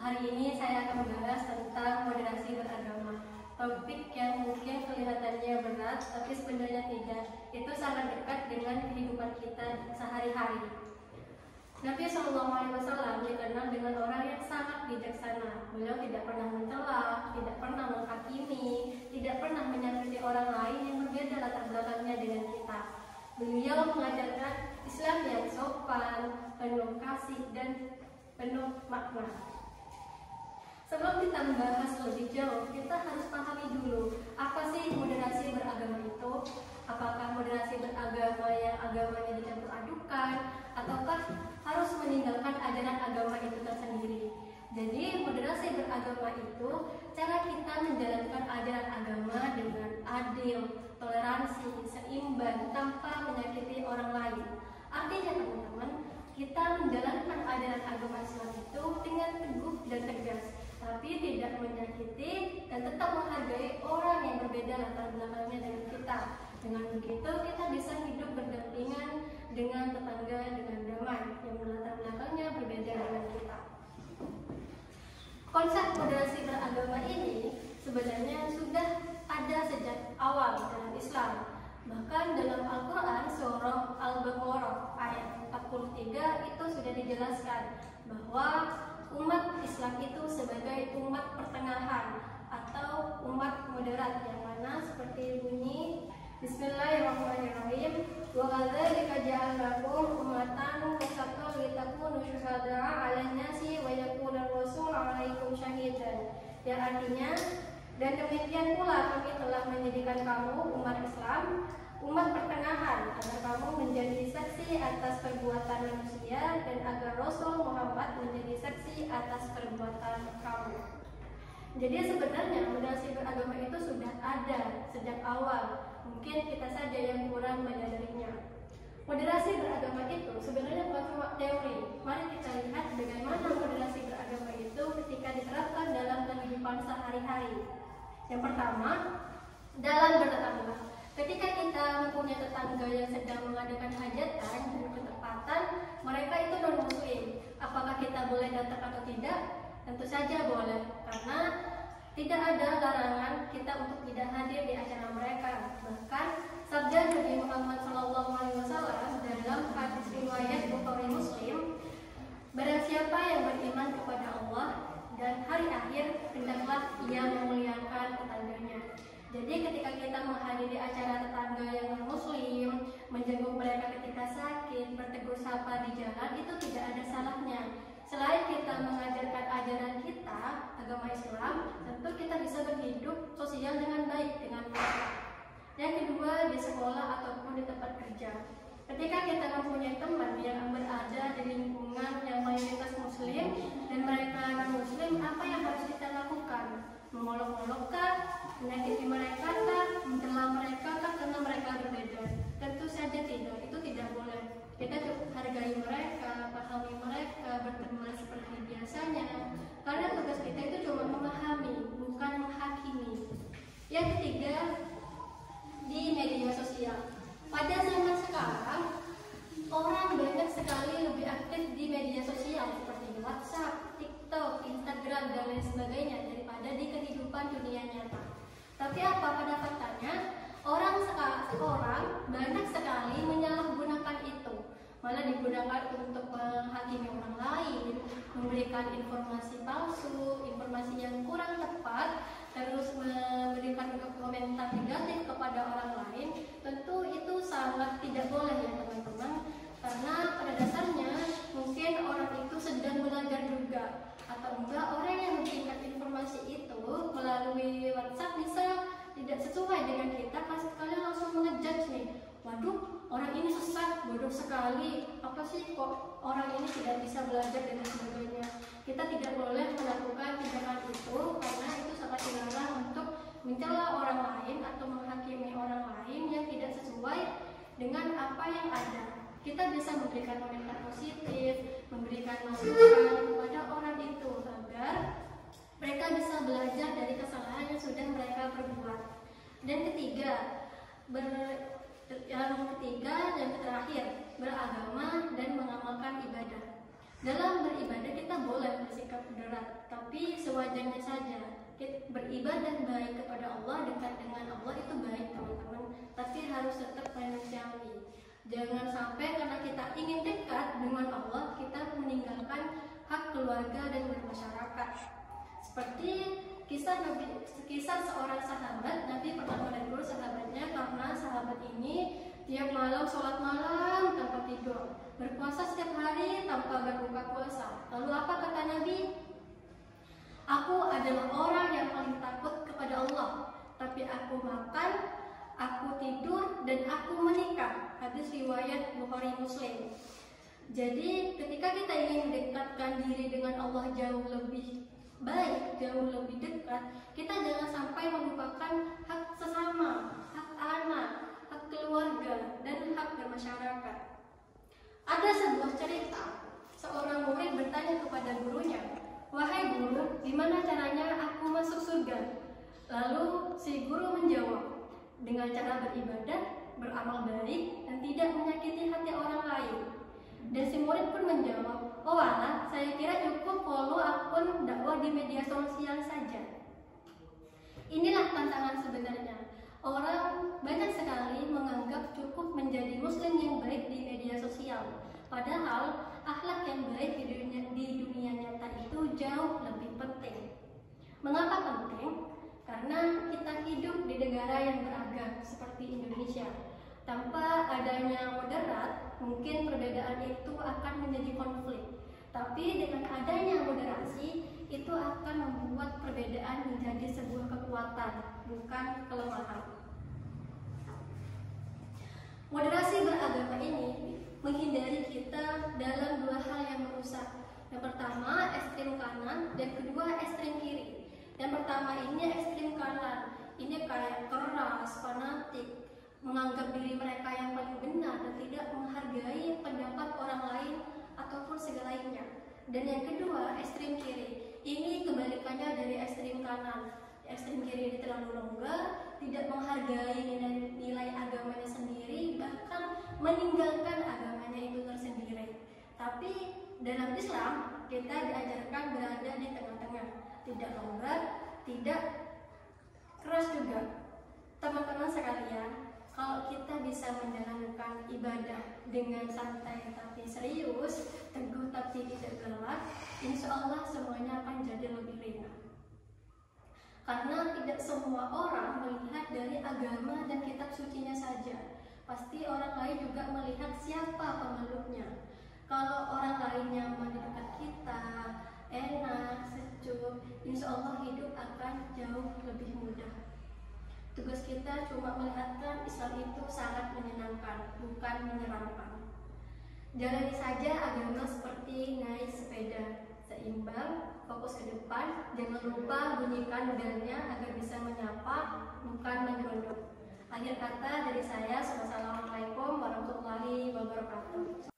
Hari ini saya akan membahas tentang moderasi beragama. Topik yang mungkin kelihatannya berat, tapi sebenarnya tidak. Itu sangat dekat dengan kehidupan kita sehari-hari. Nabi SAW dikenal dengan orang yang sangat bijaksana. Beliau tidak pernah mencela, tidak pernah menghakimi, tidak pernah menyakiti orang lain yang berbeda latar belakangnya dengan kita. Beliau mengajarkan Islam yang sopan, penuh kasih, dan penuh makna. Sebelum kita membahas lebih jauh, kita harus pahami dulu apa sih moderasi beragama itu. Apakah moderasi beragama yang agamanya dicampur adukan, ataukah harus meninggalkan ajaran agama itu tersendiri. Jadi moderasi beragama itu cara kita menjalankan ajaran agama dengan adil, toleransi, seimbang, tanpa menyakiti orang lain. Artinya teman-teman, kita menjalankan ajaran agama Islam itu dengan teguh dan tegas, tapi tidak menyakiti dan tetap menghargai orang yang berbeda latar belakangnya dengan kita. Dengan begitu kita bisa hidup berdampingan dengan tetangga dengan damai yang latar belakangnya berbeda dengan kita. Konsep moderasi beragama ini sebenarnya sudah ada sejak awal dalam Islam. Bahkan dalam Al-Quran surah Al-Baqarah ayat 43 itu sudah dijelaskan bahwa umat Islam itu sebagai umat pertengahan atau umat moderat, yang mana seperti bunyi Bismillahirrahmanirrahim, wa kadzalika ja'alnakum ummatan wasatan litakunu syuhada'a 'alan nasi wa yakuna ar-rasulu 'alaikum syahidan. Yang artinya, dan demikian pula kami telah menjadikan kamu umat Islam, umat pertengahan, agar kamu menjadi saksi atas perbuatan manusia dan agar Rasul Muhammad menjadi saksi atas perbuatan kamu. Jadi sebenarnya moderasi beragama itu sudah ada sejak awal. Mungkin kita saja yang kurang menyadarinya. Moderasi beragama itu sebenarnya bukan cuma teori. Mari kita lihat bagaimana moderasi beragama itu ketika diterapkan dalam kehidupan sehari-hari. Yang pertama, dalam bertetangga. Ketika kita mempunyai tetangga yang sedang mengadakan hajatan dan ketepatan, mereka itu non-muslim. Apakah kita boleh datang atau tidak? Tentu saja boleh, karena tidak ada larangan kita untuk tidak hadir di acara mereka. Bahkan sabda Nabi Muhammad SAW dalam hadis riwayat Bukhari Muslim, barang siapa yang beriman kepada Allah dan hari akhir, hendaklah ia memuliakan tetangganya. Jadi ketika kita menghadiri acara tetangga yang non-muslim, menjenguk mereka ketika sakit, bertegur sapa di jalan, itu tidak ada salahnya. Selain kita mengajarkan ajaran kita, agama Islam, tentu kita bisa berhidup sosial dengan baik dengan mereka. Yang kedua, di sekolah ataupun di tempat kerja. Ketika kita mempunyai teman yang berada di lingkungan yang mayoritas muslim dan mereka non-muslim, apa yang harus kita lakukan? Mengolok-olokkah, menyakiti mereka kah, mencela mereka kah karena mereka berbeda? Tentu saja tidak, itu tidak boleh. Kita cukup hargai mereka, pahami mereka, berteman seperti biasanya. Karena tugas kita itu cuma memahami, bukan menghakimi. Yang ketiga, di media sosial. Pada zaman sekarang, orang banyak sekali lebih aktif di media sosial seperti WhatsApp, TikTok, Instagram, dan lain sebagainya daripada di kehidupan dunia nyata. Tapi apa pada faktanya? Orang banyak sekali menyalahgunakan itu, malah digunakan untuk menghakimi orang lain, memberikan informasi palsu, informasi yang kurang tepat, terus memberikan komentar negatif kepada orang lain. Tentu itu sangat tidak boleh ya teman-teman, karena pada dasarnya mungkin orang itu sedang belajar juga, atau enggak orang yang memberikan informasi itu melalui WhatsApp bisa tidak sesuai dengan kita, pasti kalian langsung mengejudge nih, waduh orang ini sesat, bodoh sekali, apa sih kok orang ini tidak bisa belajar dan sebagainya. Kita tidak boleh melakukan tindakan itu, karena itu sangat dilarang untuk mencela orang lain atau menghakimi orang lain yang tidak sesuai dengan apa yang ada. Kita bisa memberikan komentar positif, memberikan masukan kepada orang itu agar mereka bisa belajar dari kesalahan yang sudah mereka perbuat. Dan ketiga, yang terakhir, beragama dan mengamalkan ibadah. Dalam beribadah kita boleh bersikap moderat, tapi sewajarnya saja. Beribadah baik kepada Allah, dekat dengan Allah itu baik teman-teman, tapi harus tetap manusiawi. Jangan sampai karena kita ingin dekat dengan Allah, kita meninggalkan hak keluarga dan bermasyarakat. Seperti kisah seorang sahabat, Nabi pernah menegur sahabatnya karena sahabat ini tiap malam sholat malam tanpa tidur, berpuasa setiap hari tanpa berbuka puasa. Lalu apa kata Nabi? Aku adalah orang yang paling takut kepada Allah, tapi aku makan, aku tidur, dan aku menikah. Hadis riwayat Bukhari Muslim. Jadi ketika kita ingin mendekatkan diri dengan Allah jauh lebih baik, jauh lebih dekat, kita jangan sampai melupakan hak sesama, hak anak, hak keluarga, dan hak bermasyarakat. Ada sebuah cerita, seorang murid bertanya kepada gurunya, "Wahai guru, gimana caranya aku masuk surga?" Lalu si guru menjawab, "Dengan cara beribadah, beramal baik, dan tidak menyakiti hati orang lain." Dan si murid pun menjawab, "Oh alah, saya kira cukup follow akun dakwah di media sosial saja." Inilah tantangan sebenarnya. Orang banyak sekali menganggap cukup menjadi muslim yang baik di media sosial. Padahal akhlak yang baik di dunia nyata itu jauh lebih penting. Mengapa penting? Karena kita hidup di negara yang beragam seperti Indonesia. Tanpa adanya moderat, mungkin perbedaan itu akan menjadi konflik. Tapi dengan adanya moderasi, itu akan membuat perbedaan menjadi sebuah kekuatan, bukan kelemahan. Moderasi beragama ini menghindari kita dalam dua hal yang merusak. Yang pertama, ekstrem kanan, dan kedua, ekstrem kiri. Yang pertama ini ekstrem kanan, ini kayak keras, fanatik, menganggap diri mereka yang paling benar dan tidak menghargai pendapat orang lain ataupun segalanya. Dan yang kedua, ekstrem kiri. Ini kebalikannya dari ekstrem kanan. Ekstrem kiri ini terlalu longgar, tidak menghargai nilai agamanya sendiri, bahkan meninggalkan agamanya itu tersendiri. Tapi dalam Islam kita diajarkan berada di tengah-tengah, tidak longgar, tidak keras juga. Teman-teman sekalian, kalau kita bisa menjalankan ibadah dengan santai tapi serius, teguh tapi tidak galak, insya Allah semuanya akan jadi lebih ringan. Karena tidak semua orang melihat dari agama dan kitab sucinya saja. Pasti orang lain juga melihat siapa pemeluknya. Kalau orang lain nyaman di dekat kita, enak, sejuk, insya Allah hidup akan jauh lebih mudah. Tugas kita cuma melihatkan Islam itu sangat menyenangkan, bukan menyeramkan. Jalani saja agama seperti naik sepeda, seimbang, fokus ke depan, jangan lupa bunyikan belnya agar bisa menyapa, bukan menyeruduk. Akhir kata dari saya, wassalamualaikum warahmatullahi wabarakatuh.